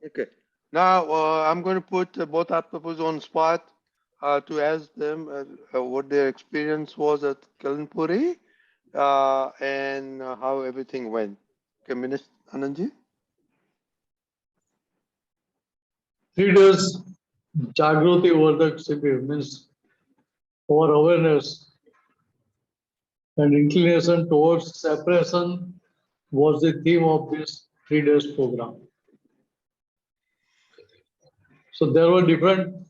Okay. Now I'm going to put both octopus on spot to ask them what their experience was at Kevalampuri and how everything went. Okay, Mineshanandji. 3 days Jagruti Vardak Shibir means our awareness and inclination towards separation was the theme of this 3 days program. So there were different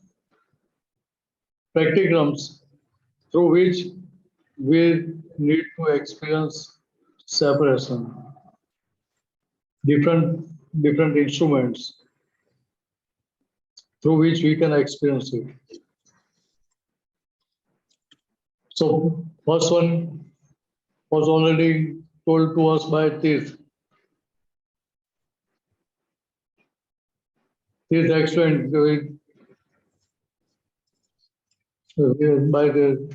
practicums through which we need to experience separation. Different instruments through which we can experience it. So first one was already told to us by Tirth. Tirth explained by the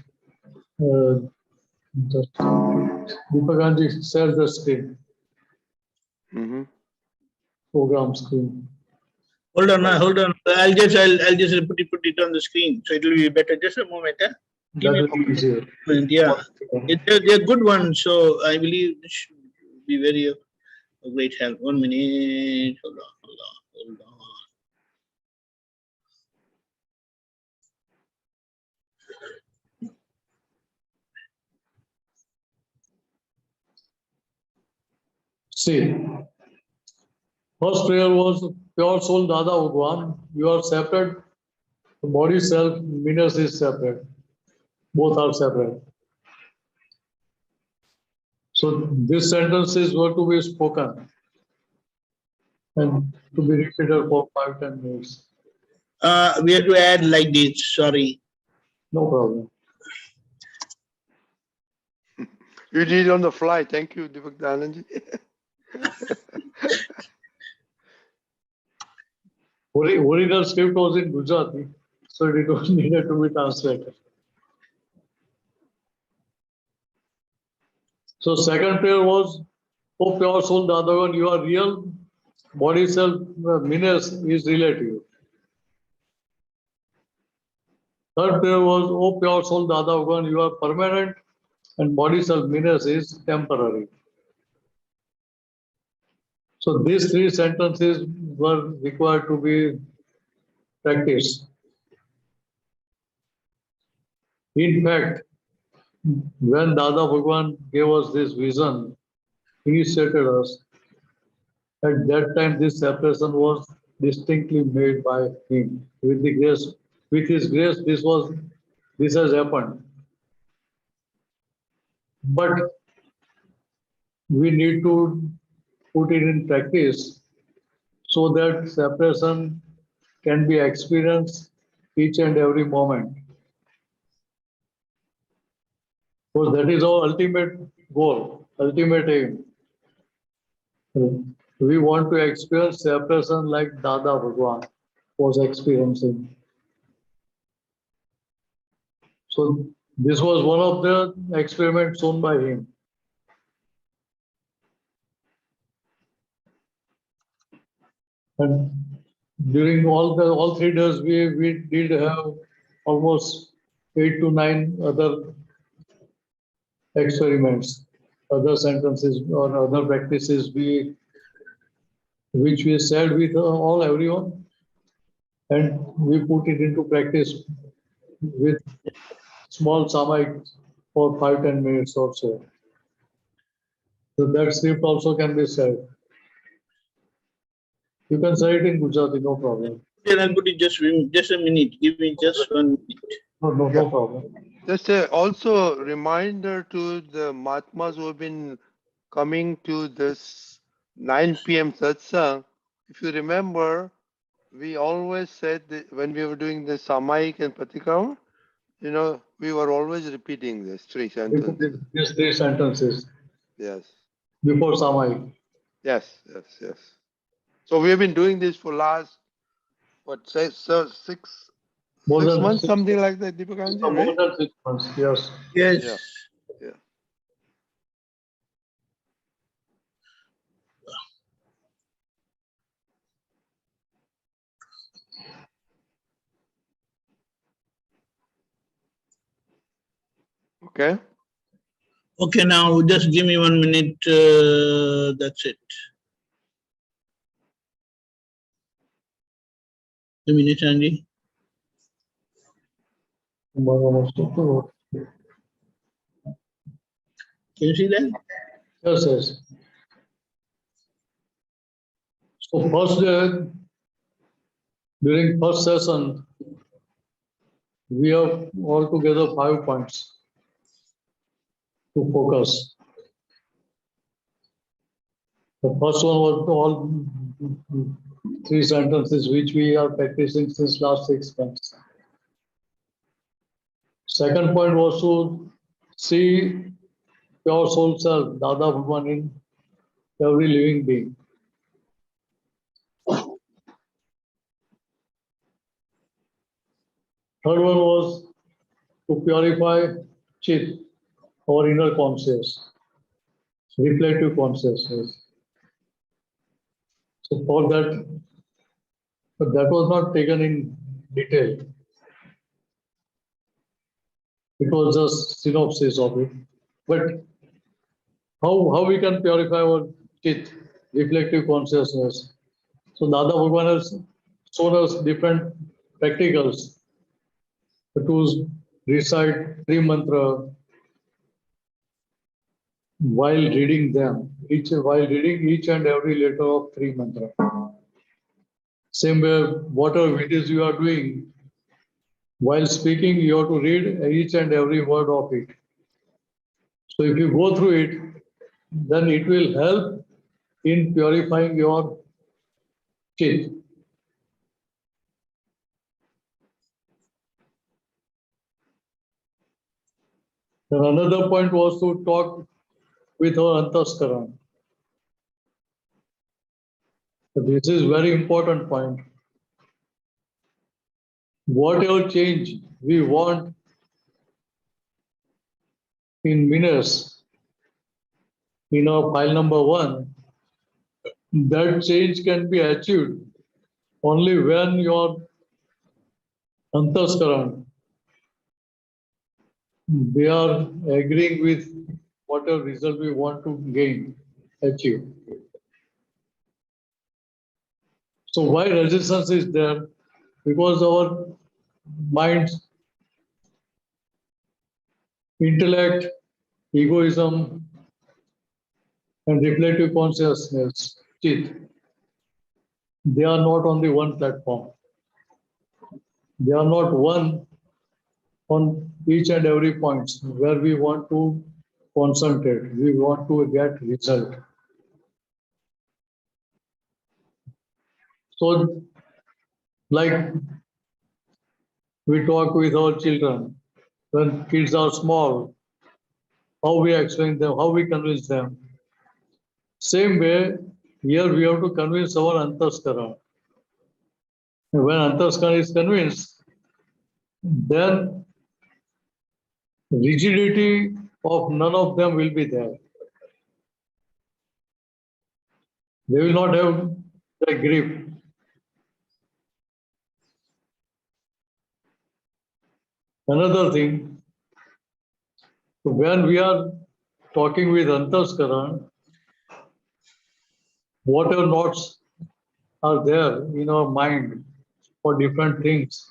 Deepakanandji shared the screen, program screen. Hold on. I'll just put it on the screen, so it will be better. Just a moment. Give me a moment. Yeah, they're good ones, so I believe this should be very great help. 1 minute. Hold on. See, first prayer was pure soul Dada Bhagwan. You are separate. The body self, meanings is separate. Both are separate. So these sentences were to be spoken and to be repeated for 5-10 minutes. We have to add like this. Sorry. No problem. You did it on the fly. Thank you, Deepakanandji. Original script was in Gujarati, so it was needed to be translated. So second prayer was, oh pure soul Dadavan, you are real, body self meanings is relative. Third prayer was, oh pure soul Dadavan, you are permanent and body self meanings is temporary. So these 3 sentences were required to be practiced. In fact, when Dada Bhagwan gave us this vision, he initiated us. At that time, this separation was distinctly made by him. With his grace, this has happened. But we need to put it in practice so that separation can be experienced each and every moment. So that is our ultimate goal, ultimate aim. We want to experience separation like Dada Bhagwan was experiencing. So this was one of the experiments shown by him. And during all 3 days, we did have almost 8 to 9 other experiments, other sentences or other practices which we shared with everyone, and we put it into practice with small samayik for 5-10 minutes or so. So that script also can be shared. You can say it in Gujarati, no problem. Then I'll put it just a minute. Give me just 1 minute. No problem. Just also reminder to the Mahatmas who have been coming to this 9 p.m. Satsang. If you remember, we always said that when we were doing the Samaik and Patikam, we were always repeating this 3 sentences. These 3 sentences. Yes. Before samayik. Yes. So we have been doing this for last, 6 months, something like that, Deepakanandji, right? More than 6 months, yes. Yes. Yeah. Okay. Okay, now just give me 1 minute. That's it. 2 minutes, Andy. Can you see that? Yes, yes. So first day, during first session, we have altogether 5 points to focus. The first one was all 3 sentences which we are practicing since last 6 months. Second point was to see pure soul self, Dada Bhagwan, in every living being. Third one was to purify Chit, our inner conscious, reflective consciousness. So for that, but that was not taken in detail. It was just synopsis of it. But how we can purify our Chit, reflective consciousness? So Dada Bhagwan has shown us different practicals to recite 3 mantra while reading them, while reading each and every letter of 3 mantra. Same way, whatever it is you are doing, while speaking, you have to read each and every word of it. So if you go through it, then it will help in purifying your Chit. Then another point was to talk with our Antaskaran. So this is very important point. Whatever change we want in minutes in our file number 1, that change can be achieved only when your Antaskaran, they are agreeing with whatever result we want to gain, achieve. So why resistance is there? Because our minds, intellect, egoism, and reflective consciousness, Chit, they are not on the one platform. They are not one on each and every point where we want to concentrate, we want to get result. So, like we talk with our children, when kids are small, how we explain them, how we convince them. Same way, here we have to convince our Antaskara. When Antaskara is convinced, then rigidity of none of them will be there. They will not have the grip. Another thing, when we are talking with Antaskara, whatever knots are there in our mind for different things,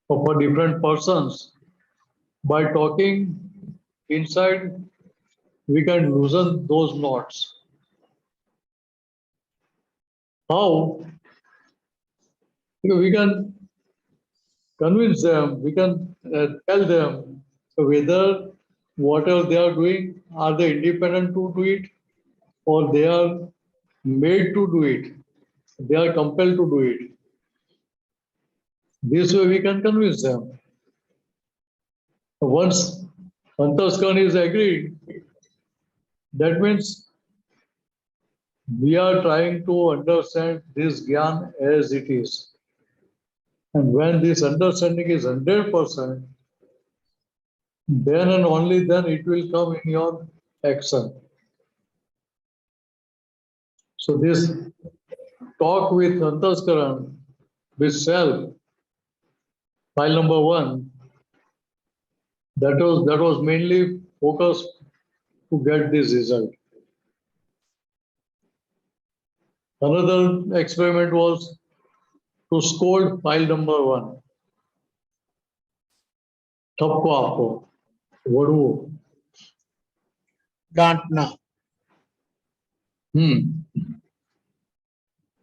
or for different persons, by talking inside, we can loosen those knots. How? Because we can convince them, we can tell them whether whatever they are doing, are they independent to do it, or they are made to do it, they are compelled to do it. This way we can convince them. Once Antaskara is agreed, that means we are trying to understand this Gyan as it is. And when this understanding is 100%, then and only then it will come in your action. So this talk with Antaskaran, with self, file number 1, That was mainly focused to get this result. Another experiment was to scold file number 1. ठपको आपको वड़वो. डांटना.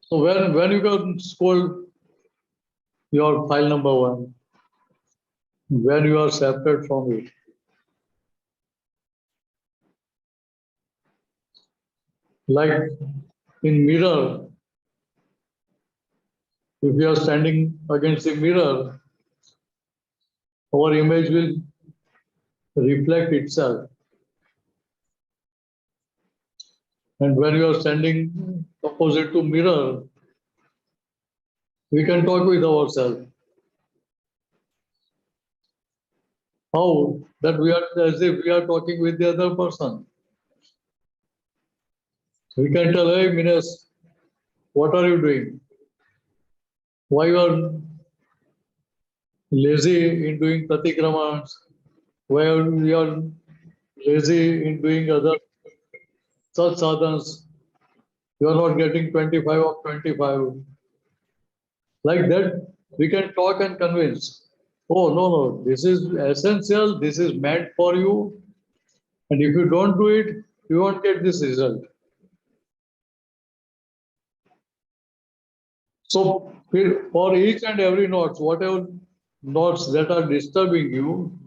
So when you can scold your file number 1, when you are separate from it. Like in mirror, if you are standing against the mirror, our image will reflect itself. And when you are standing opposite to mirror, we can talk with ourselves. How? That we are as if we are talking with the other person. We can tell, hey Minas, what are you doing? Why you are lazy in doing pratikramans? Why you are lazy in doing other such sadhans? You are not getting 25 of 25. Like that, we can talk and convince. Oh, no, this is essential, this is meant for you. And if you don't do it, you won't get this result. So for each and every notes, whatever notes that are disturbing you,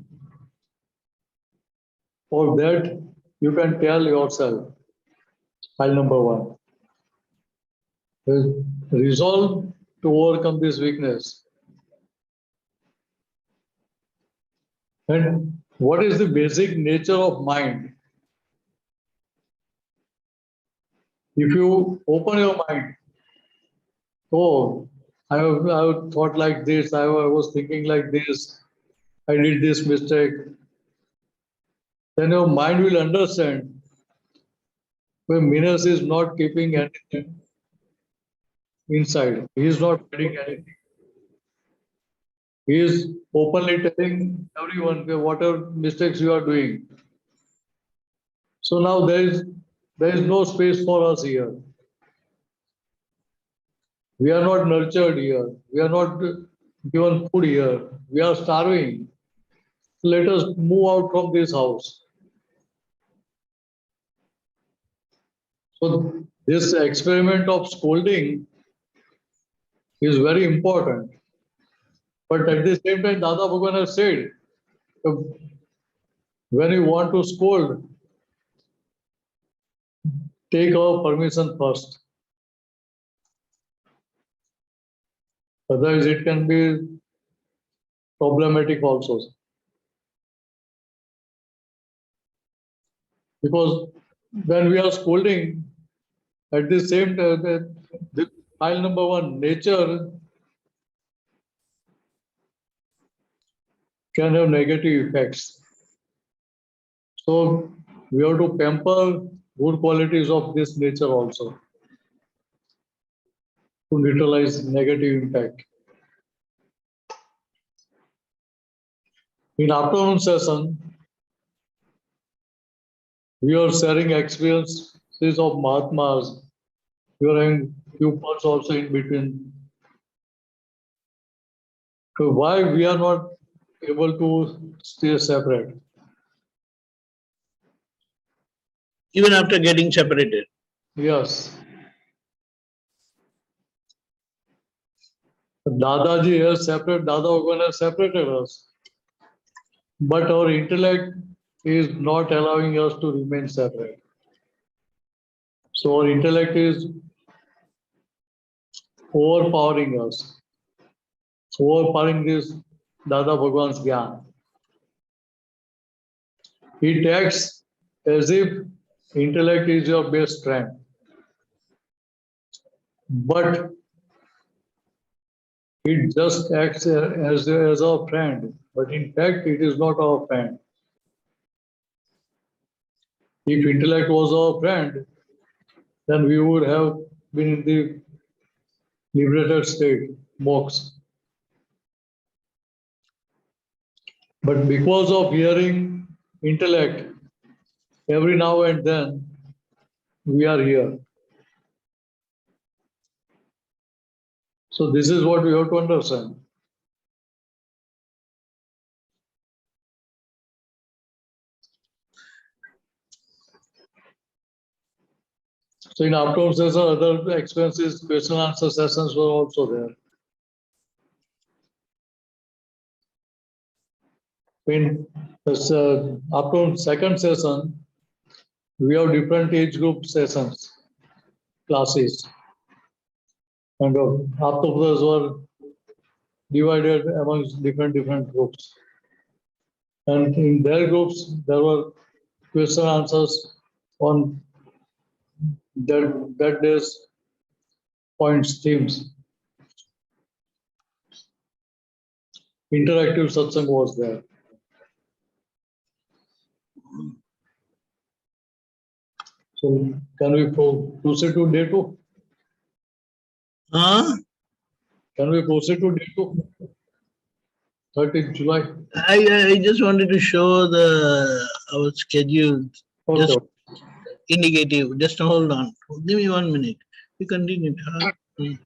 for that you can tell yourself, file number 1. Resolve to overcome this weakness. And what is the basic nature of mind? If you open your mind, oh, I have thought like this, I was thinking like this, I did this mistake, then your mind will understand when Minas is not keeping anything inside. He is not hiding anything. He is openly telling everyone whatever mistakes you are doing. So now there is no space for us here. We are not nurtured here. We are not given food here. We are starving. Let us move out from this house. So this experiment of scolding is very important. But at the same time, Dada Bhagwan has said, when you want to scold, take our permission first. Otherwise, it can be problematic also. Because when we are scolding, at the same time, the file number 1, nature can have negative effects. So we have to pamper good qualities of this nature also to neutralize negative impact. In afternoon session, we are sharing experiences of Mahatmas. We are having few parts also in between. So why we are not able to stay separate? Even after getting separated. Yes. Dadaji has separated, Dada Bhagwan has separated us. But our intellect is not allowing us to remain separate. So our intellect is overpowering us, overpowering this Dada Bhagwan's Gyan. It acts as if intellect is your best friend. But it just acts as our friend. But in fact, it is not our friend. If intellect was our friend, then we would have been in the liberated state, moksha. But because of hearing intellect, every now and then we are here. So this is what we have to understand. So in afternoon session, other expenses, question answer sessions were also there. In this afternoon second session, we have different age group sessions, classes. And after were divided amongst different groups. And in their groups, there were question answers on that day's points, themes. Interactive satsang was there. So can we proceed to day 2? Can we proceed to day 2? 13th July. I just wanted to show our schedule. Okay. Just indicative. Just hold on. Give me 1 minute. We continue. Okay.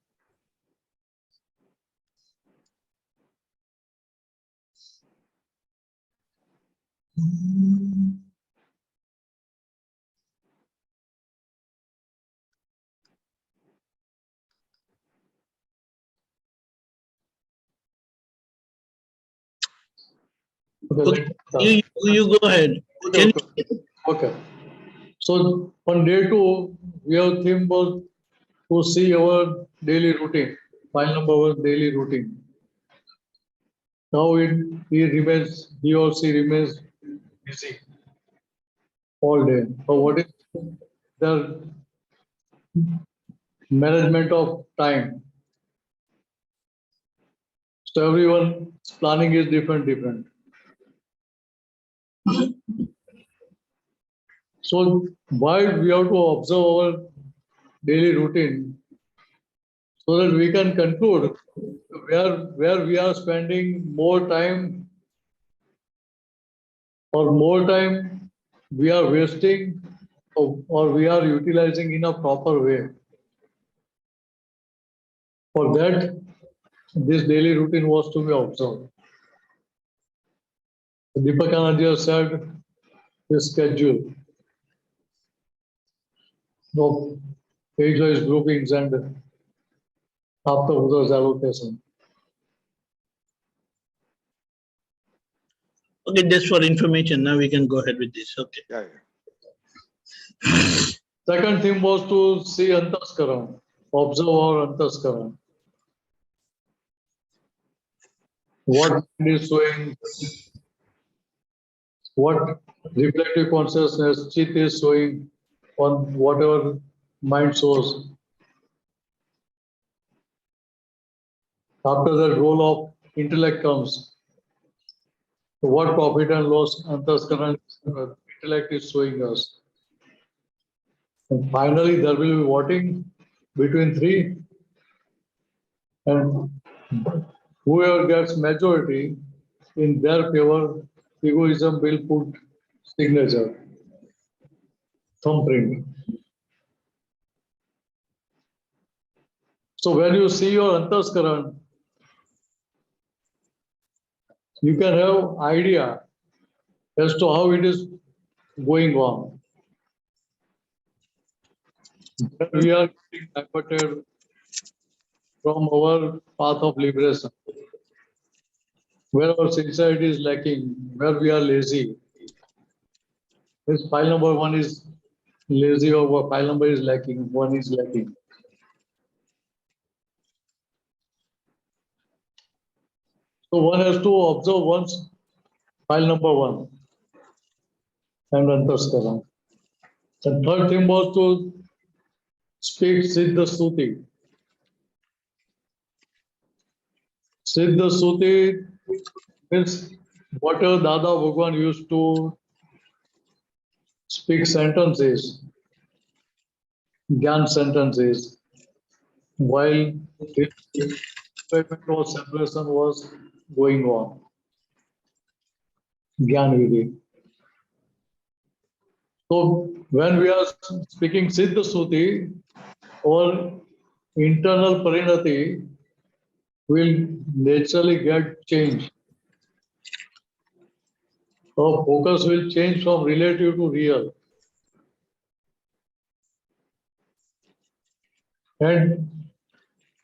You go ahead. Okay. So on day 2, we have theme was to see our daily routine, file number our daily routine. Now he or she remains busy all day. So what is the management of time? So everyone's planning is different. So why we have to observe our daily routine so that we can conclude where we are spending more time or more time we are wasting or we are utilizing in a proper way. For that, this daily routine was to be observed. Deepakanandji said his schedule of age-wise groupings and after Buddha's allocation. Okay, just for information. Now we can go ahead with this. Okay. Yeah. Second thing was to see Antaskaran, observe our Antaskaran. What mind is showing, what reflective consciousness Chit is showing on whatever mind shows. After that, role of intellect comes. So what profit and loss Antaskaran intellect is showing us. And finally, there will be voting between 3, and whoever gets majority in their favor, egoism will put signature, thumbprint. So when you see your Antaskaran, you can have idea as to how it is going on. We are getting diverted from our path of liberation. Where our sincerity is lacking, where we are lazy. This file number 1 is lazy, or file number is lacking, 1 is lacking. So one has to observe once file number 1 and Antaskaran. The third thing was to speak Siddha Suti. Siddha Suti means whatever Dada Bhagwan used to speak sentences, Gyan sentences, while his separation was going on. Gyan Vidhi. So when we are speaking Siddha Suti, our internal parinati will naturally get changed. Our focus will change from relative to real. And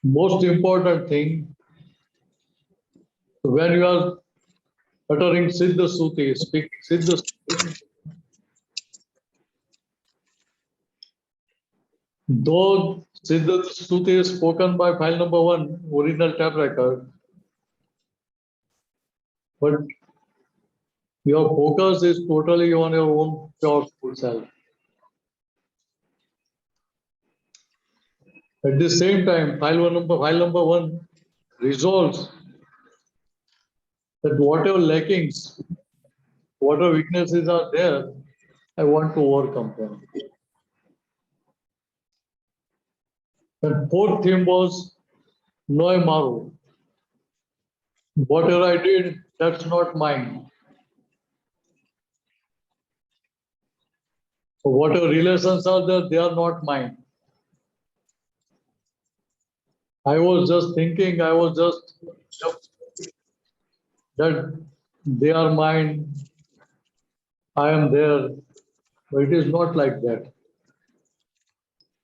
most important thing, when you are uttering Siddha Suti, speaking Siddha Suti, though Siddha Suti is spoken by file number 1, original tape record, but your focus is totally on your own pure soul self. At the same time, file number 1 resolves that whatever lackings, whatever weaknesses are there, I want to overcome them. And fourth theme was Noi Maru. Whatever I did, that's not mine. So whatever relations are there, they are not mine. I was just thinking, that they are mine, I am there, but it is not like that.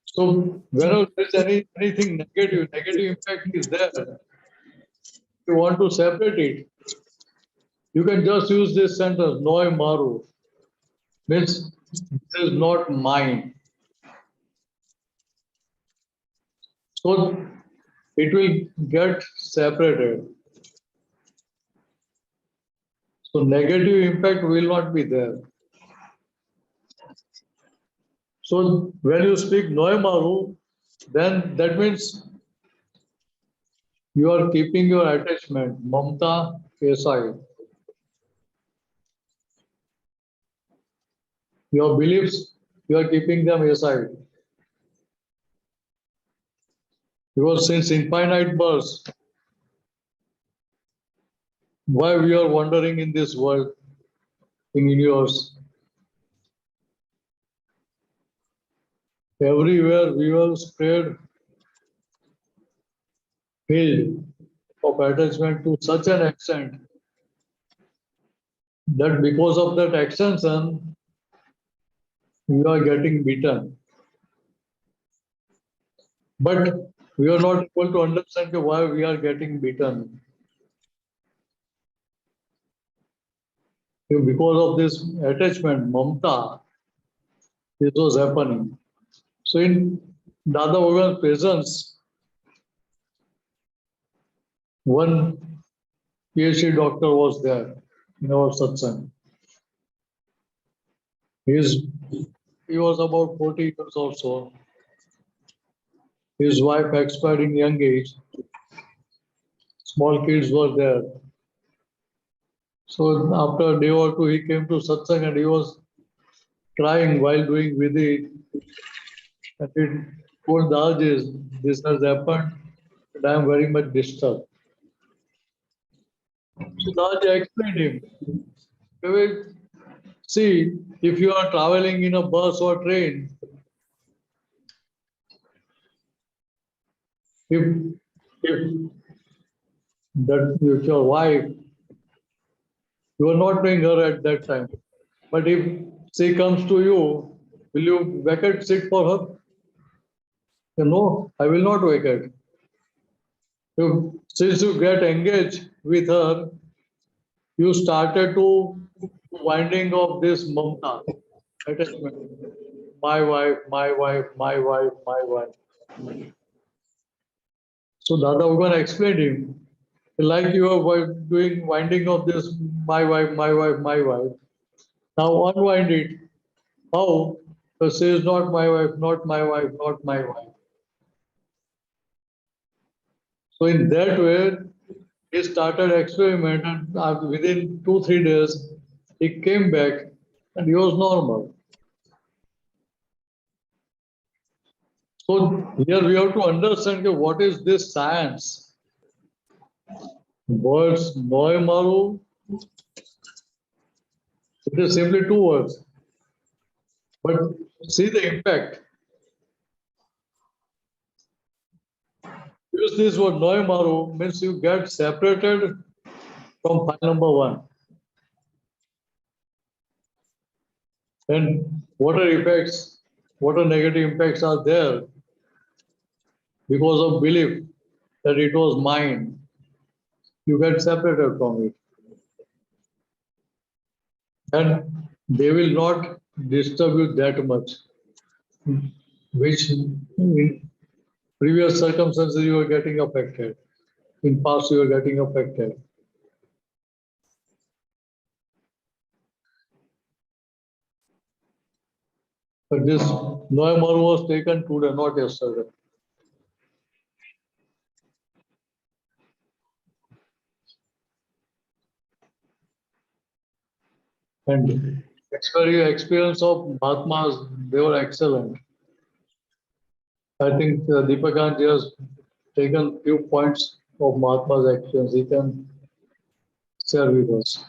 So whenever there is anything negative impact is there, you want to separate it, you can just use this sentence, Noi Maru, means this is not mine. So it will get separated. So negative impact will not be there. So when you speak Noi Maru, then that means you are keeping your attachment, Mamta, aside. Your beliefs, you are keeping them aside. Because since infinite births, why we are wandering in this world, in universe? Everywhere we were spread field of attachment to such an extent that because of that extension, we are getting beaten. But we are not able to understand why we are getting beaten. Because of this attachment, Mamta, this was happening. So in Dada Bhagwan's presence, one PhD doctor was there in our satsang. He was about 40 years or so. His wife expired in young age. Small kids were there. So after a day or two, he came to satsang and he was crying while doing vidhi. And he told Daji, this has happened and I am very much disturbed. So Daji explained him. See, if you are traveling in a bus or train, if that your wife, you are not knowing her at that time. But if she comes to you, will you vacate seat for her? No, I will not vacate. Since you get engaged with her, you started to winding of this mamta attachment. My wife, my wife, my wife, my wife. So Dada Bhagwan explained him, like you are doing winding of this my wife, my wife, my wife. Now unwind it. How? So she is not my wife, not my wife, not my wife. So in that way, he started experiment and within 2-3 days, he came back and he was normal. So here we have to understand what is this science. Words Noi Maru It is simply 2 words. But see the impact. Use this word Noimaru means you get separated from file number 1. And what are negative impacts are there because of belief that it was mine. You get separated from it. And they will not disturb you that much, which in previous circumstances you were getting affected. In past you were getting affected. But this November was taken today, not yesterday. And experience of Mahatmas, they were excellent. I think Deepakanandji has taken few points of Mahatma's experience. He can share with us.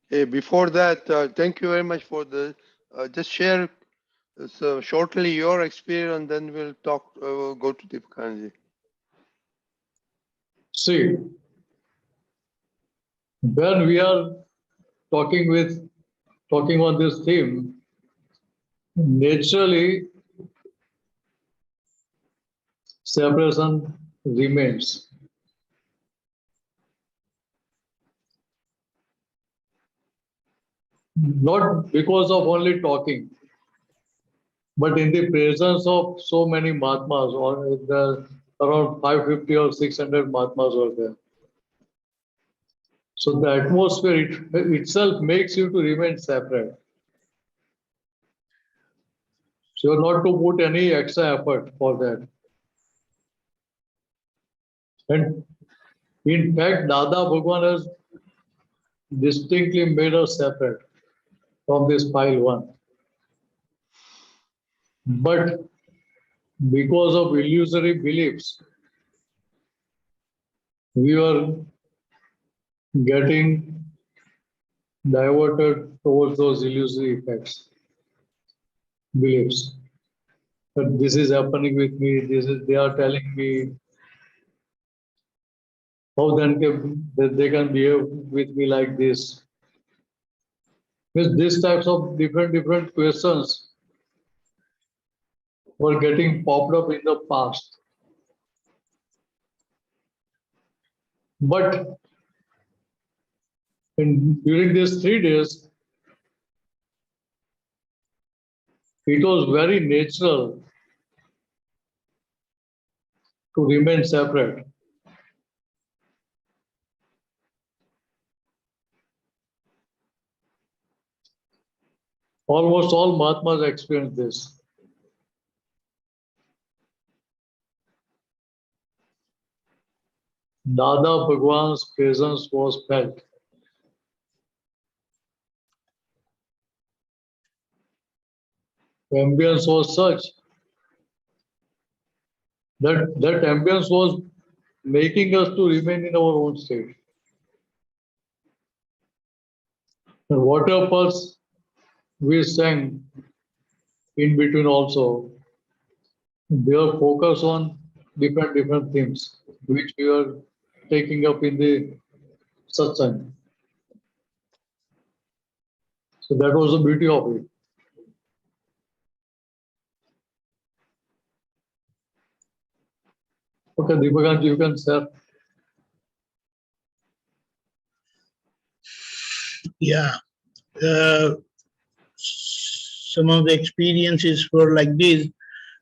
Hey, before that, thank you very much for the. Just share so shortly your experience, and then we'll talk. Go to Deepakanandji. See, when we are talking on this theme, naturally separation remains. Not because of only talking, but in the presence of so many Mahatmas, or around 550 or 600 Mahatmas were there. So the atmosphere itself makes you to remain separate. So you're not to put any extra effort for that. And in fact, Dada Bhagwan has distinctly made us separate from this pile 1. But because of illusory beliefs, we were getting diverted towards those illusory effects, beliefs. That this is happening with me, they are telling me, how then they can behave with me like this. Because these types of different questions were getting popped up in the past. But during these 3 days, it was very natural to remain separate. Almost all Mahatmas experienced this. Dada Bhagwan's presence was felt. The ambience was such that ambience was making us to remain in our own state. And whatever pulse we sang in between also, they are focused on different themes, which we are taking up in the Satsang. So that was the beauty of it. Okay, Deepakanandji, you can share. Yeah. Some of the experiences were like this,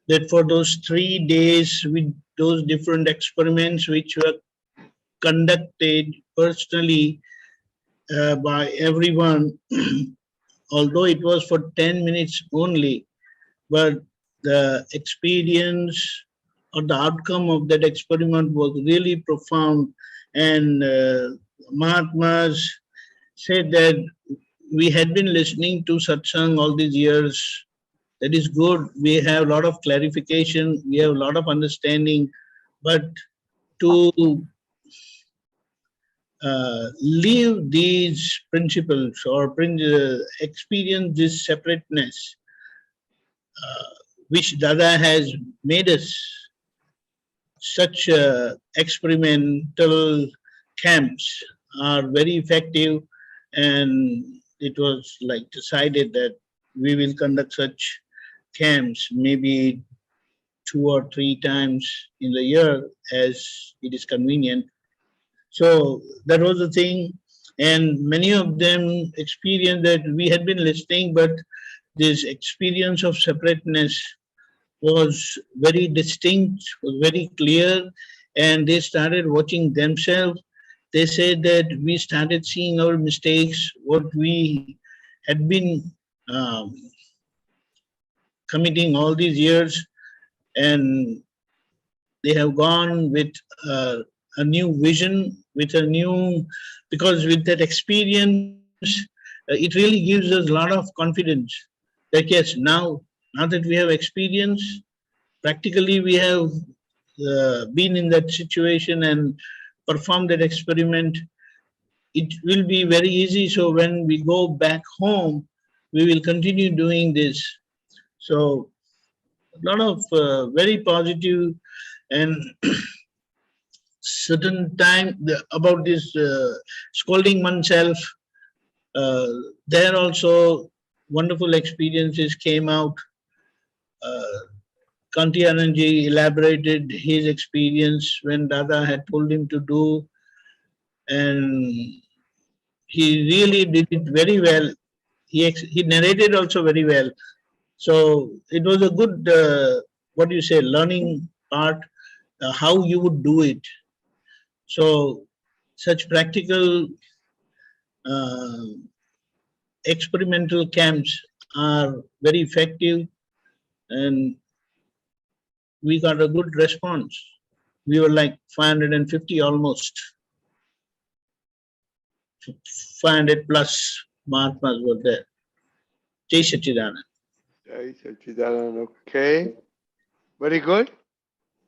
that for those 3 days with those different experiments which were conducted personally by everyone, although it was for 10 minutes only, but the experience or the outcome of that experiment was really profound. And Mahatmas said that we had been listening to Satsang all these years. That is good. We have a lot of clarification. We have a lot of understanding. But to live these principles or experience this separateness, which Dada has made us such experimental camps are very effective, and it was like decided that we will conduct such camps maybe 2 or 3 times in the year as it is convenient. So that was the thing, and many of them experienced that we had been listening, but this experience of separateness was very distinct, was very clear, and they started watching themselves. They said that we started seeing our mistakes, what we had been um, committing all these years, and they have gone with a new vision, with a new, because with that experience, it really gives us a lot of confidence that yes, now that we have experience, practically we have been in that situation and performed that experiment, it will be very easy. So when we go back home, we will continue doing this. So a lot of very positive and certain time about this scolding oneself. Uh, there also wonderful experiences came out. Uh, Kanti Anandji elaborated his experience when Dada had told him to do, and he really did it very well. He narrated also very well. So it was a good, what do you say, learning part, how you would do it. So such practical uh, experimental camps are very effective, and we got a good response. We were like 550 almost. 500 plus Mahatmas were there. Jai Sachidanand. Jai Sachidanand. Okay, very good.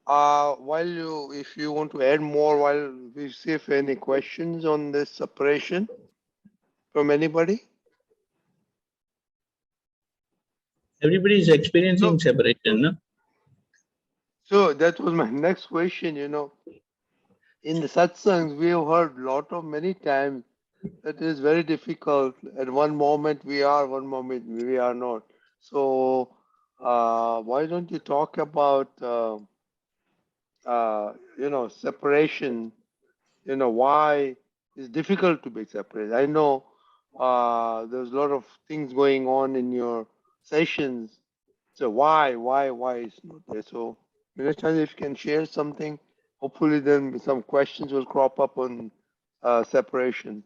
If you want to add more, while we see if any questions on this separation from anybody. Everybody is experiencing separation, no? So that was my next question. In the satsangs, we have heard many times that it is very difficult. At one moment we are, one moment we are not. So why don't you talk about separation? Why it's difficult to be separate. I know there's a lot of things going on in your sessions. So why is not there? So Mineshanandji, if you can share something, hopefully then some questions will crop up on separation.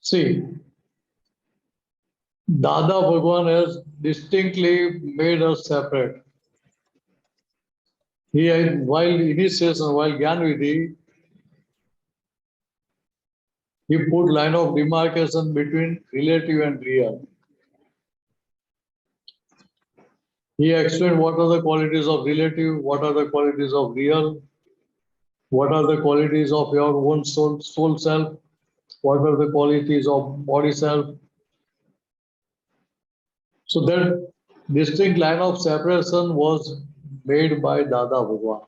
See, Dada Bhagwan has distinctly made us separate. He, while initiation, while Gyanvidhi, he put line of demarcation between relative and real. He explained what are the qualities of relative, what are the qualities of real, what are the qualities of your own soul self, what are the qualities of body self. So that distinct line of separation was made by Dada Bhagwan.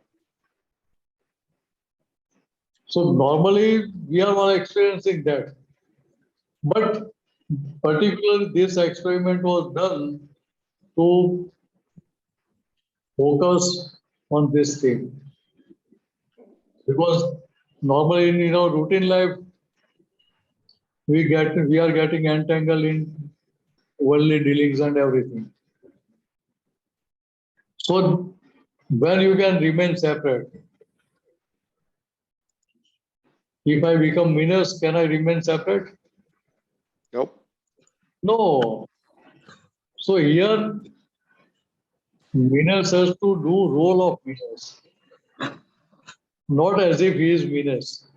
So normally we are all experiencing that. But particularly this experiment was done to focus on this thing. Because normally in routine life, we are getting entangled in worldly dealings and everything. So when you can remain separate, if I become Minas, can I remain separate? Nope. No. So here, Minas has to do role of Minas, not as if he is Minas.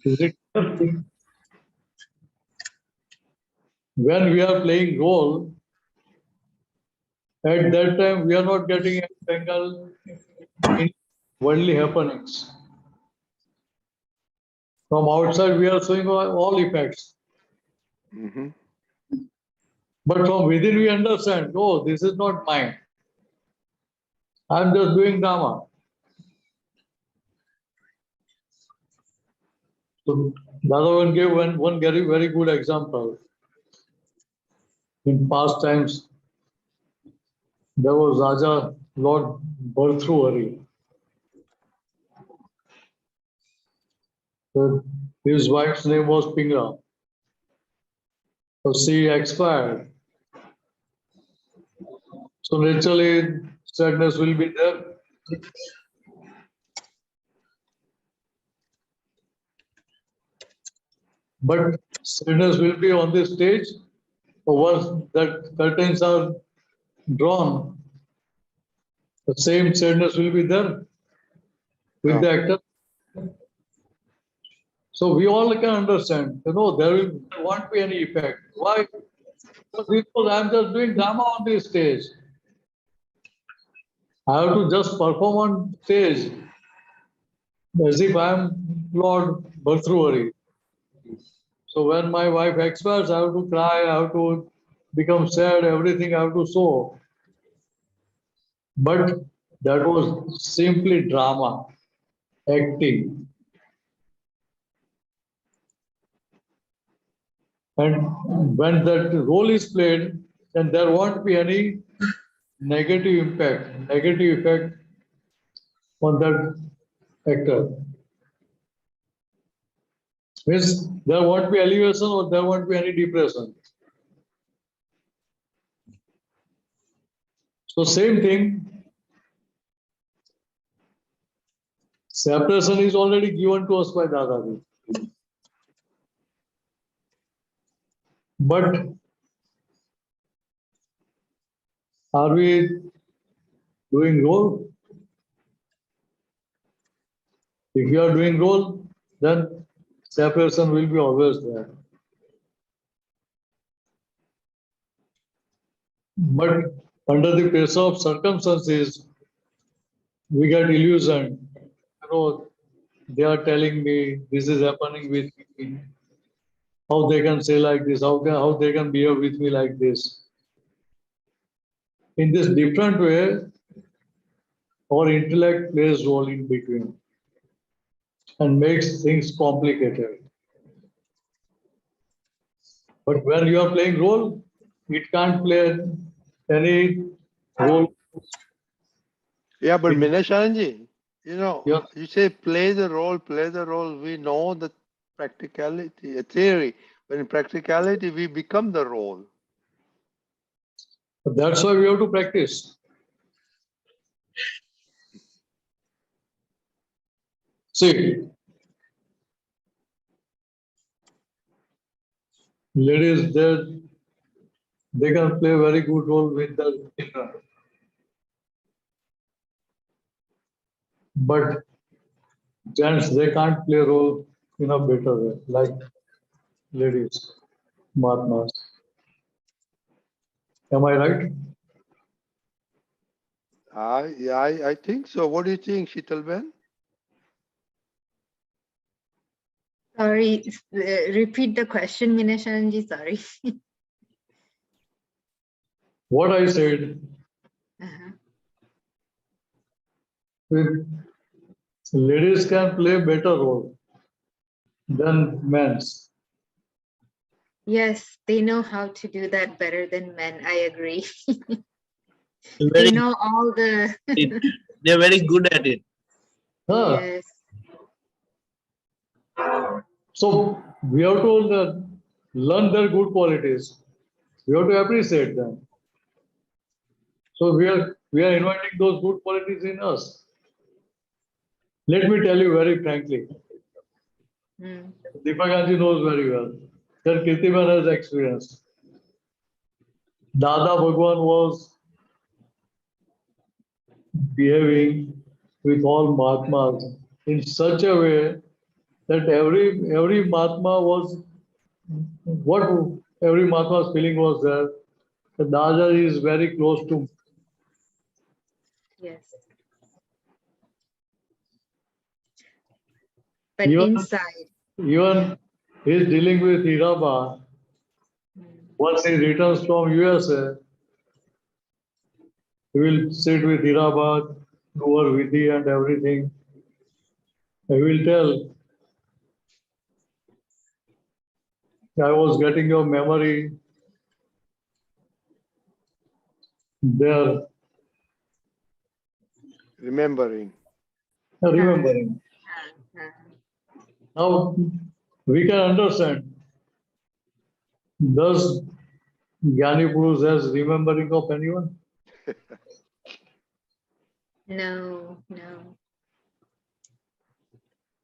Is it clear? When we are playing role, at that time we are not getting entangled in worldly happenings. From outside, we are showing all effects. Mhm. But from within, we understand, oh, this is not mine. I'm just doing Dhamma. So, Bhagwan gave one very, very good example. In past times, there was Raja Lord Bhartrihari. His wife's name was Pingra. So she expired. So naturally, sadness will be there. But sadness will be on the stage. Once that curtains are drawn, the same sadness will be there with the actor. So we all can understand, there won't be any effect. Why? Because I'm just doing drama on the stage. I have to just perform on stage as if I'm Lord Bhartrihari. So when my wife expires, I have to cry, I have to become sad, everything I have to show. But that was simply drama, acting. And when that role is played, then there won't be any negative effect on that actor. Means there won't be elevation or there won't be any depression. So same thing, separation is already given to us by Dada. But are we doing role? If you are doing role, then separation will be always there. But under the pressure of circumstances, we get illusioned. They are telling me this is happening with me. How they can say like this? How they can behave with me like this? In this different way, our intellect plays role in between and makes things complicated. But when you are playing role, it can't play any role. Yeah, but Mineshanandji, Yeah. you say play the role. We know the practicality, theory. But in practicality, we become the role. That's why we have to practice. See, ladies, they can play very good role with the children. But gents, they can't play role in a better way, like ladies, Mahatmas. Am I right? I think so. What do you think, Sheetalben? Sorry, repeat the question, Mineshanandji, sorry. What I said, with ladies can play better role than men's. Yes, they know how to do that better than men, I agree. They Very, know all the... they're very good at it. Yes. So we have to learn their good qualities. We have to appreciate them. So we are inviting those good qualities in us. Let me tell you very frankly. Deepakanandji knows very well. That Kirtiman has experienced. Dada Bhagwan was behaving with all Mahatmas in such a way that every Mahatma was, what every Mahatma's feeling was there, that Dada is very close to. Yes. But Even- inside. Even he's dealing with Hiraba. Once he returns from USA, he will sit with Hiraba, do her vidhi and everything. He will tell, I was getting your memory there, Remembering. remembering. Now we can understand. Does Jnani Purush has remembering of anyone? No, no.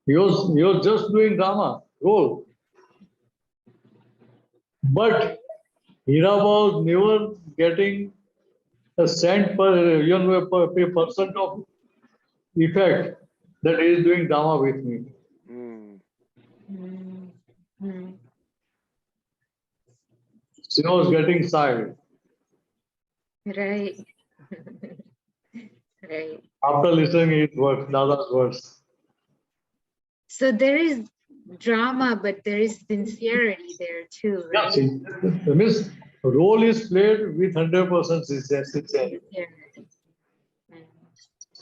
He was just doing drama, role. But Hiraba was never getting a cent per, per percent of effect that he is doing drama with me. Mm. Mm, mm. She was getting side Right. Right. after listening his words, Dada's words. So there is drama, but there is sincerity there too, right? Yes, means role is played with 100% sincerity. Sincerity. Mm.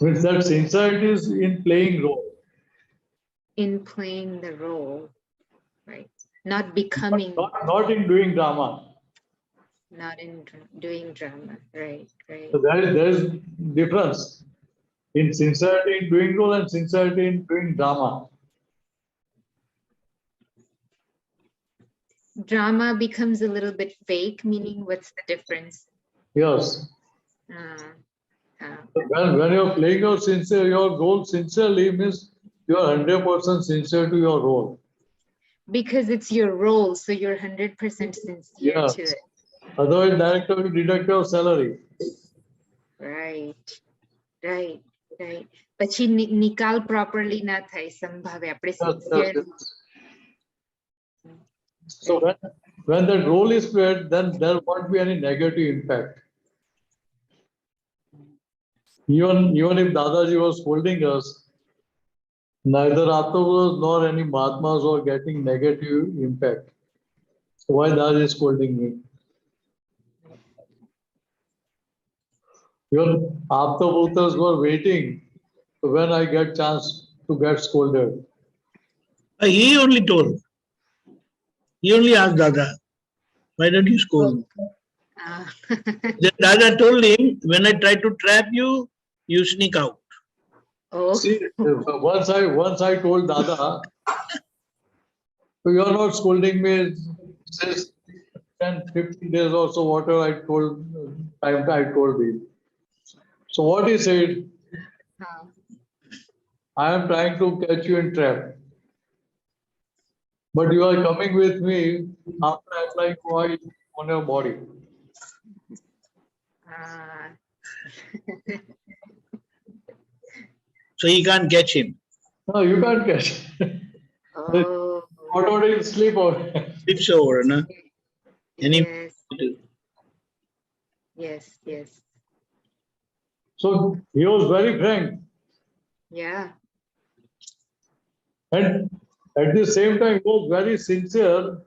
Means that sincerity is in playing role, In playing the role, right? Not becoming, not in doing drama. not in doing drama, right? Right. So there is difference in sincerity in doing role and sincerity in doing drama. Drama becomes a little bit fake, meaning what's the difference? Yes. Uh, When you're playing your role sincerely means you are 100% sincere to your role. because it's your role, so you're 100% sincere Yeah. to it. Otherwise, director will deduct your salary. Right, right, right. પછી નિકાલ properly ના થાય સંભાવે આપણે Yes, yes, sincerely. yes. So when that role is played, then there won't be any negative impact. Even if Dadaji was scolding us, neither Atmagurus nor any Mahatmas were getting negative impact. So why Dadaji is scolding me? Even Aptabhutas were waiting when I get chance to get scolded. He only told. He only asked Dada, why don't you scold me? Ah. Then Dada told him, when I try to trap you, you sneak out. Oh, See, once I told Dada, so you are not scolding me since 10, 15 days or so, whatever I told you. So what he said, ah. I am trying to catch you in trap. But you are coming with me after applying oil on your body. Ah. So he can't catch him. No, you can't catch. Oh, Auto will sleep out. Flips over, no? Any yes, yes, yes. So he was very frank. Yeah. And at the same time, he was very sincere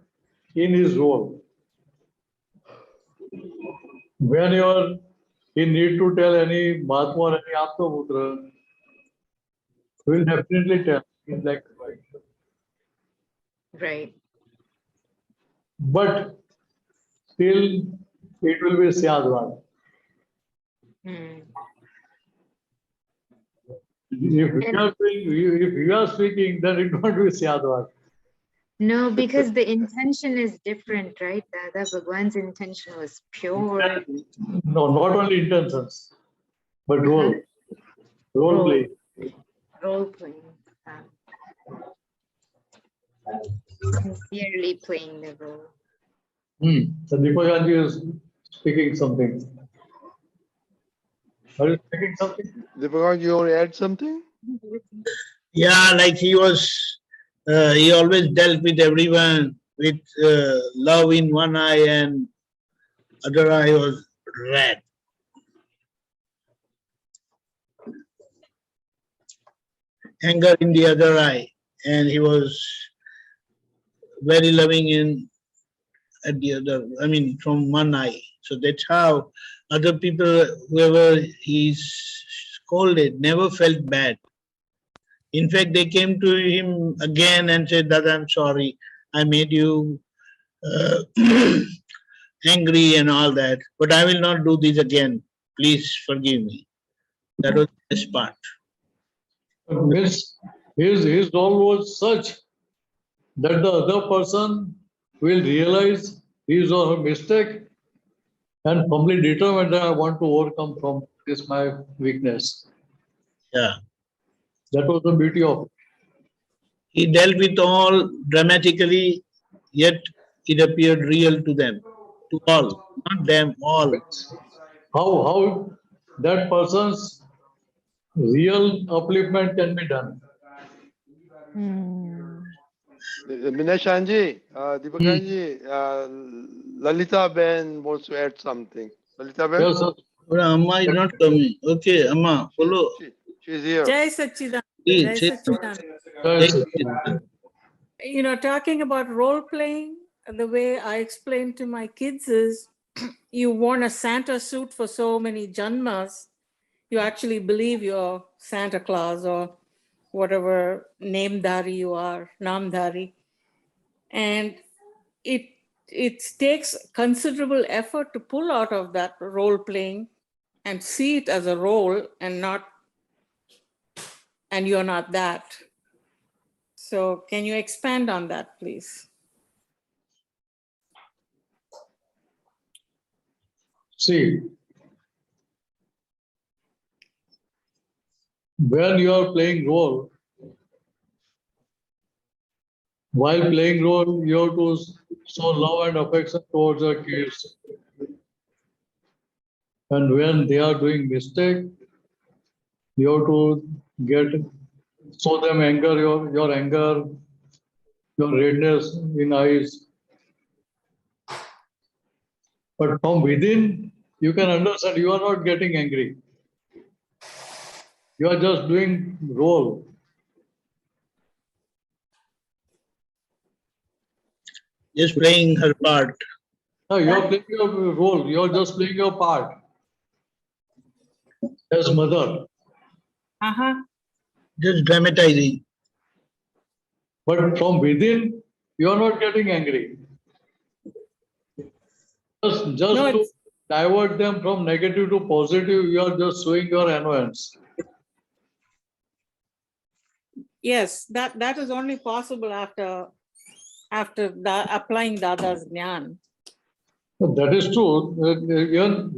in his role. When you are in need to tell any Mahatma or any Aptaputra, he will definitely tell in black and white. Right. But still, it will be Syadvan. Hmm. If you are speaking, then it won't be Syadvan. No, because the intention is different, right? Dada Bhagwan's intention was pure. No, not only intentions, but role. Role play. Role playing. Sincerely playing the role. So Deepakanandji is speaking something. Are you speaking something? Deepakanandji, you want to add something? Yeah, like he always dealt with everyone with love in one eye and other eye was red. Anger in the other eye. and he was very loving in at the other, I mean, from one eye. So that's how other people, whoever he's scolded, never felt bad. In fact, they came to him again and said, Dada, I'm sorry. I made you angry and all that, but I will not do this again. Please forgive me. That was the best part. His role was such that the other person will realize his or her mistake and firmly determined that I want to overcome from this my weakness. Yeah. That was the beauty of it. He dealt with all dramatically, yet it appeared real to them, to all, not them, all. How that person's real upliftment can be done. Mineshanandji, Deepakanandji, Lalita Ben wants to add something. Lalita Ben? Yes, sir. But Amma is not coming. Okay, Amma, follow. She's here. Jai Satchidanand. Please, Jai say- Satchidanand. Yes, sir. You know, talking about role playing, the way I explain to my kids is you worn a Santa suit for so many janmas, you actually believe you're Santa Claus or whatever namedari you are, namdari. And it takes considerable effort to pull out of that role playing and see it as a role and you're not that. So can you expand on that, please? See, when you are playing role, while playing role, you have to show love and affection towards your kids. And when they are doing mistake, you have to show them anger, your anger, your redness in eyes. But from within, you can understand you are not getting angry. You are just doing role. just playing her part. No, you are playing your role. You are just playing your part as mother. Uh-huh. Just dramatizing. But from within, you are not getting angry. Just No, to divert them from negative to positive, you are just showing your annoyance. yes, that is only possible after applying Dada's Jnana. That is true.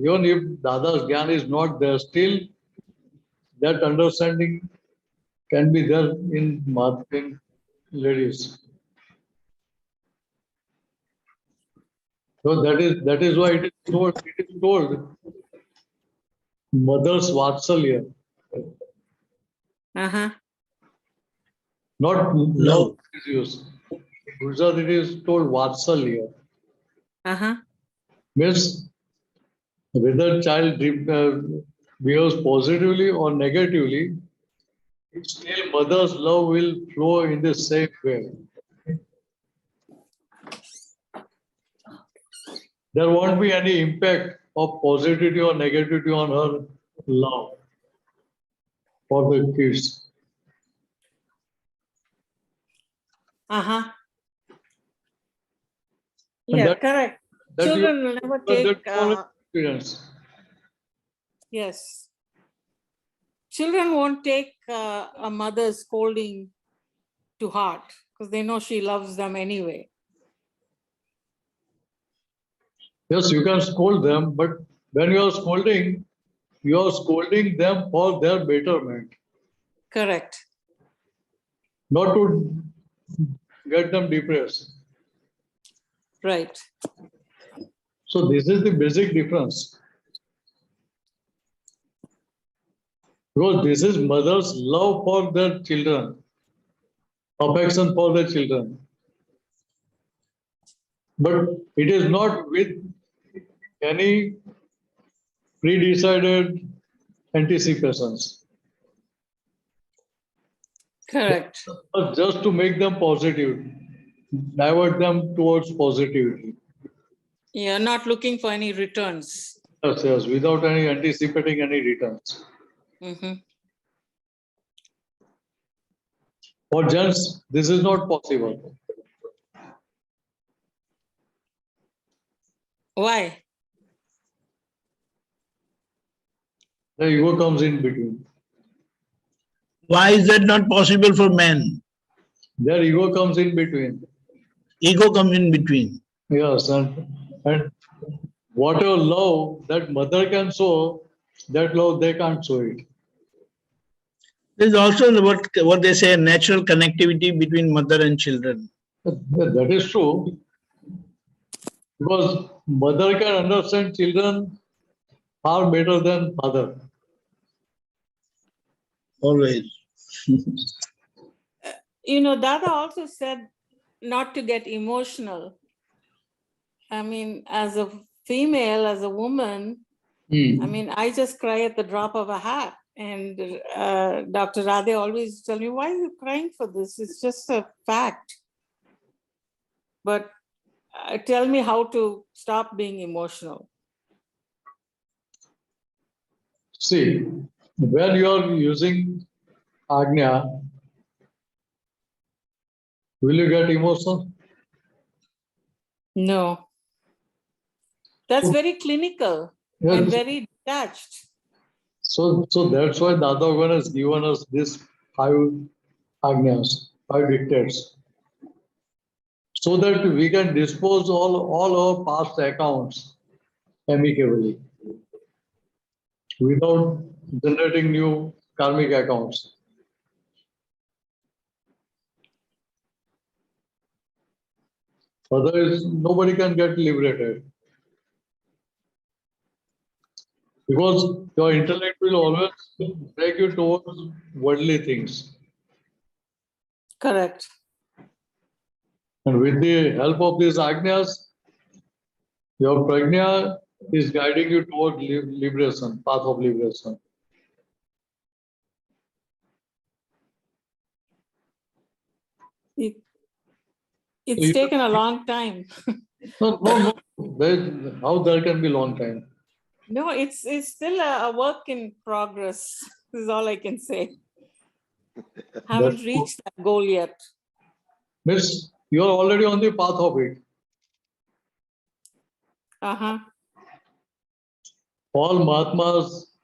Even if Dada's Gyan is not there, still that understanding can be there in ladies. So that is why it is told mother's Vatsalya, Uh-huh. not love is used. In Gujarat it is told Vatsalya. Uh-huh. Means whether child behaves positively or negatively, still mother's love will flow in the same way. There won't be any impact of positivity or negativity on her love for the kids. Uh-huh. And Yeah, correct. that you- Children will never take, experience. yes. Children won't take a mother's scolding to heart because they know she loves them anyway. Yes, you can scold them, but when you are scolding them for their betterment, Correct. not to get them depressed. Right. So this is the basic difference. Because this is mother's love for their children, affection for their children. But it is not with any pre-decided anticipations. Correct. But just to make them positive, divert them towards positivity. You're not looking for any returns. Yes, yes, without any anticipating any returns. Mhm. For gents, this is not possible. Why? The ego comes in between. Why is that not possible for men? Their ego comes in between. Ego comes in between. Yes, and whatever love that mother can show, that love they can't show it. There's also what they say, natural connectivity between mother and children. That is true. Because mother can understand children far better than father. Always. Dada also said not to get emotional. I mean, as a female, as a woman, I mean, I just cry at the drop of a hat. And Dr. Radhe always tell me, why are you crying for this? It's just a fact. But tell me how to stop being emotional. See, when you are using Agnya, will you get emotional? No. That's very clinical and Yes. very detached. So that's why Dada Bhagwan has given us this 5 Agnyas, 5 dictates, so that we can dispose all our past accounts amicably without generating new karmic accounts. Otherwise, nobody can get liberated. Because your intellect will always drag you towards worldly things. Correct. And with the help of these Agnyas, your prajna is guiding you toward liberation, path of liberation. It's taken a long time. No. How there can be long time? No, it's still a work in progress. This is all I can say. Haven't reached that goal yet. Miss, you are already on the path of it. Uh-huh. All Mahatmas,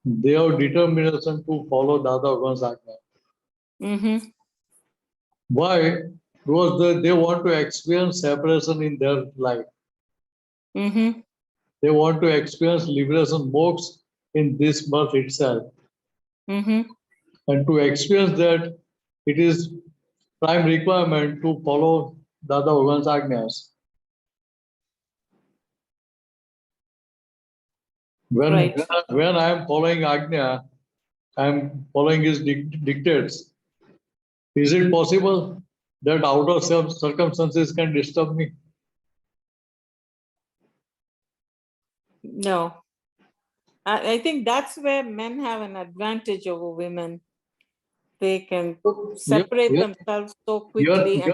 they have determination to follow Dada Bhagwan's Agnya. Mm-hmm. Why? Because they want to experience separation in their life. Mm-hmm. They want to experience liberation moksha in this birth itself. Mm-hmm. And to experience that, it is prime requirement to follow Dada Bhagwan's Agnyas. When I am following Agnya, I am following his dictates. Is it possible that outer circumstances can disturb me? No. I think that's where men have an advantage over women. They can separate themselves so quickly.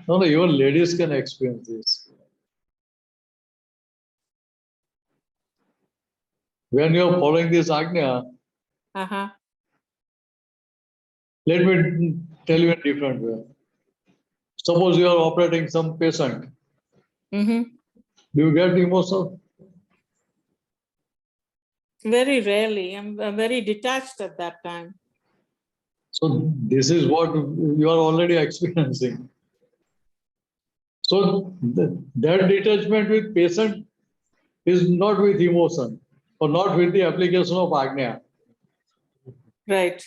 No, even ladies can experience this. When you are following this Agnya, Uh-huh. let me tell you in a different way. Suppose you are operating some patient. Mm-hmm. Do you get emotional? Very rarely. I'm very detached at that time. So this is what you are already experiencing. So that detachment with patient is not with emotion or not with the application of Agnya. Right.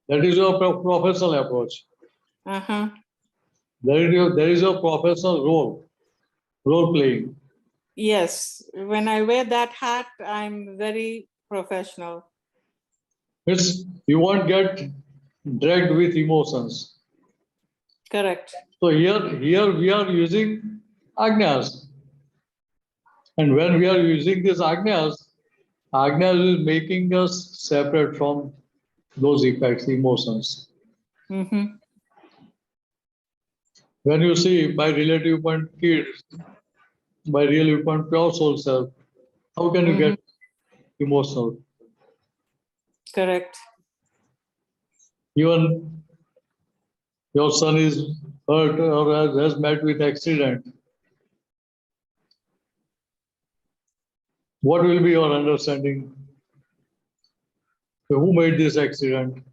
That is your professional approach. Uh-huh. There is your professional role playing. Yes. When I wear that hat, I'm very professional. You won't get dragged with emotions. Correct. So here we are using Agnyas. And when we are using these Agnyas is making us separate from those effects, emotions. Mm-hmm. When you see by relative point kids, by relative point pure soul self, how can you Mm-hmm. get emotional? Correct. Even your son is hurt or has met with accident. What will be your understanding? Who made this accident?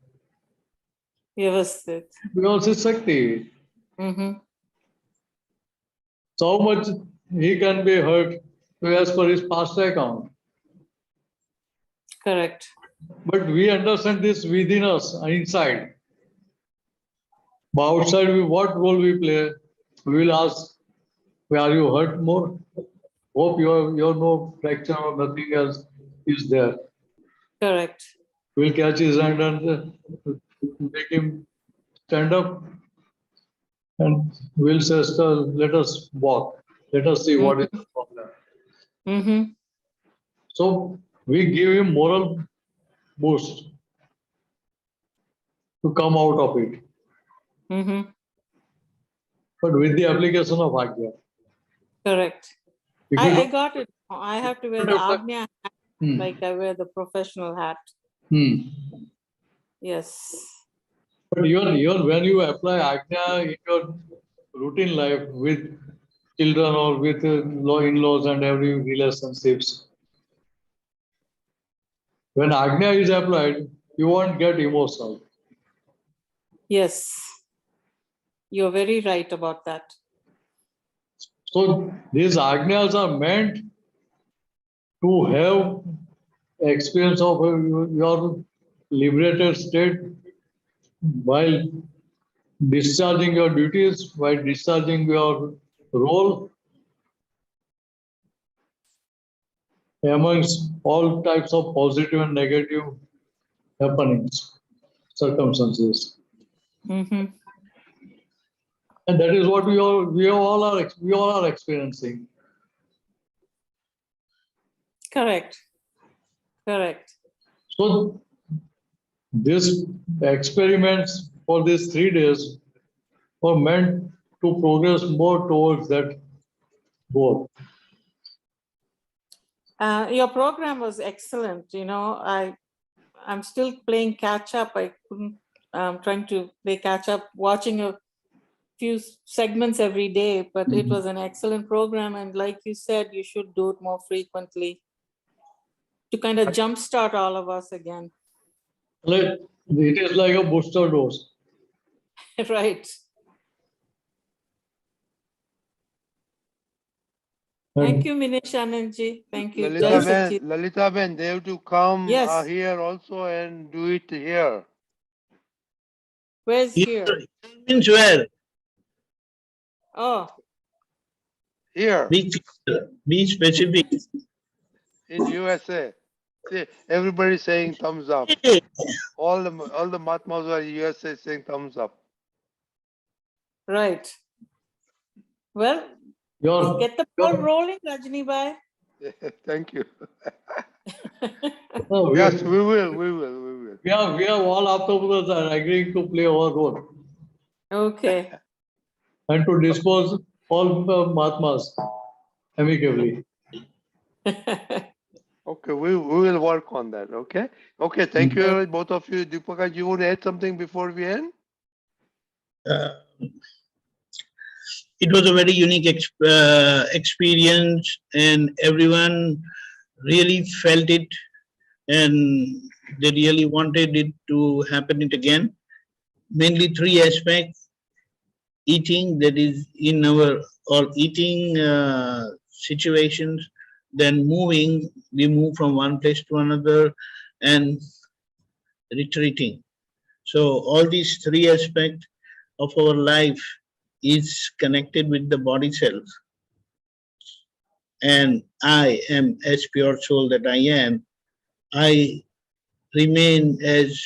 Vyavasthit. Because it's Shakti. Mm-hmm. So much he can be hurt as per his past account. Correct. But we understand this within us, inside. But outside, what role we play? We will ask, are you hurt more? Hope you're no fracture or nothing else is there. Correct. We'll catch his hand and make him stand up, and we'll say, "Sir, let us walk. Let us see what is the problem." Mm-hmm. So we give him moral boost to come out of it. Mm-hmm. But with the application of Agya. Correct. If you I don't- got it. I have to wear the Agnya hat, like I wear the professional hat. Yes. But even when you apply Agnya in your routine life with children or with in-laws and every relationships, when Agnya is applied, you won't get emotional. Yes. You're very right about that. So these Agnyas are meant to have experience of your liberated state while discharging your duties, while discharging your role amongst all types of positive and negative happenings, circumstances. Mm-hmm. And that is what we all are experiencing. Correct. Correct. So these experiments for these 3 days were meant to progress more towards that goal. Your program was excellent. You know, I'm still playing catch up. I couldn't. Trying to play catch up, watching a few segments every day, but it was an excellent program. And like you said, you should do it more frequently to kind of jumpstart all of us again. It is like a booster dose. Right. Thank you, Mineshanandji. Thank you. Jai Satchit. Lalita Ben, they have to come Yes. here also and do it here. Where's here? Means where? Oh, Here Be specific. in USA. See, everybody saying thumbs up. All the Mahatmas are in USA saying thumbs up. right. Well, Your, get the ball rolling, Rajni Bhai. Thank you. we, Yes, we will. we are all afterwards are agreeing to play our role Okay. and to dispose all Mahatmas amicably. Okay, we will work on that. Okay. Okay. Thank you, both of you. Deepakanandji, you want to add something before we end? It was a very unique experience, and everyone really felt it, and they really wanted it to happen it again. Mainly 3 aspects: eating, that is in our or eating situations, then moving, we move from one place to another, and retreating. So all these 3 aspects of our life is connected with the body self. And I am, as pure soul that I am, I remain as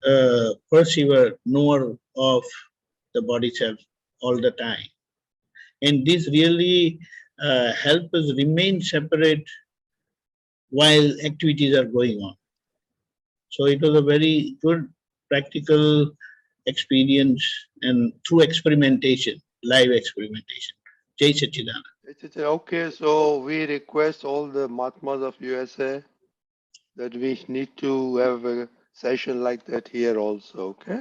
a perceiver, knower of the body self all the time. And this really helps us remain separate while activities are going on. So it was a very good practical experience and through experimentation, live experimentation. Jai Satchidanand. Okay, so we request all the Mahatmas of USA that we need to have a session like that here also, okay?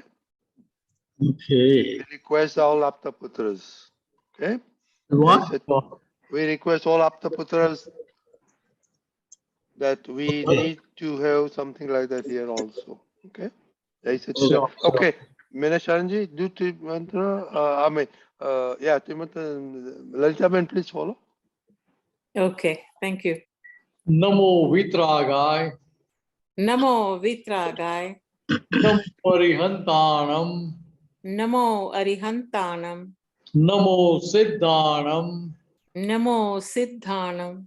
Okay. We request all Aptaputras, okay? What? We request all Aptaputras that we need to have something like that here also, okay? Okay, Mineshanandji, do Mantra, yeah, Lalita, please follow. Okay, thank you. Namo Vitragai. Namo Vitragai. Namo Arihantanam. Namo Arihantanam. Namo Siddhanam. Namo Siddhanam.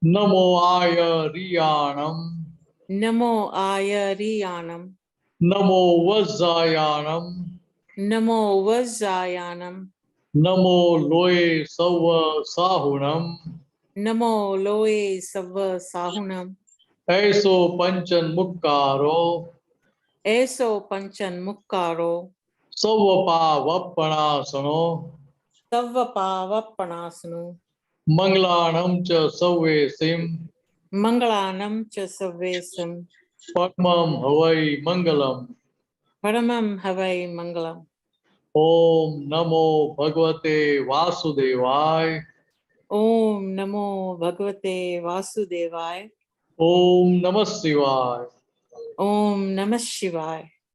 Namo Ayariyanam. Namo Ayariyanam. Namo Vajjayanam. Namo Vajjayanam. Namo Loe Sava Sahunam. Namo Loe Sava Sahunam. Aiso Panchan Mukkaro. Eso Panchan Mukkaro. Savapa Vappanasano. Savapa Vappanasano. Manglanam Cha Savesim. Mangalanam Cha Savesam. Padmam Havai Mangalam. Paramam Havai Mangalam. Om Namo Bhagavate Vasudevaya. Om Namo Bhagavate Vasudevaya. Om Namah Shivaya. Om Namah Shivaya.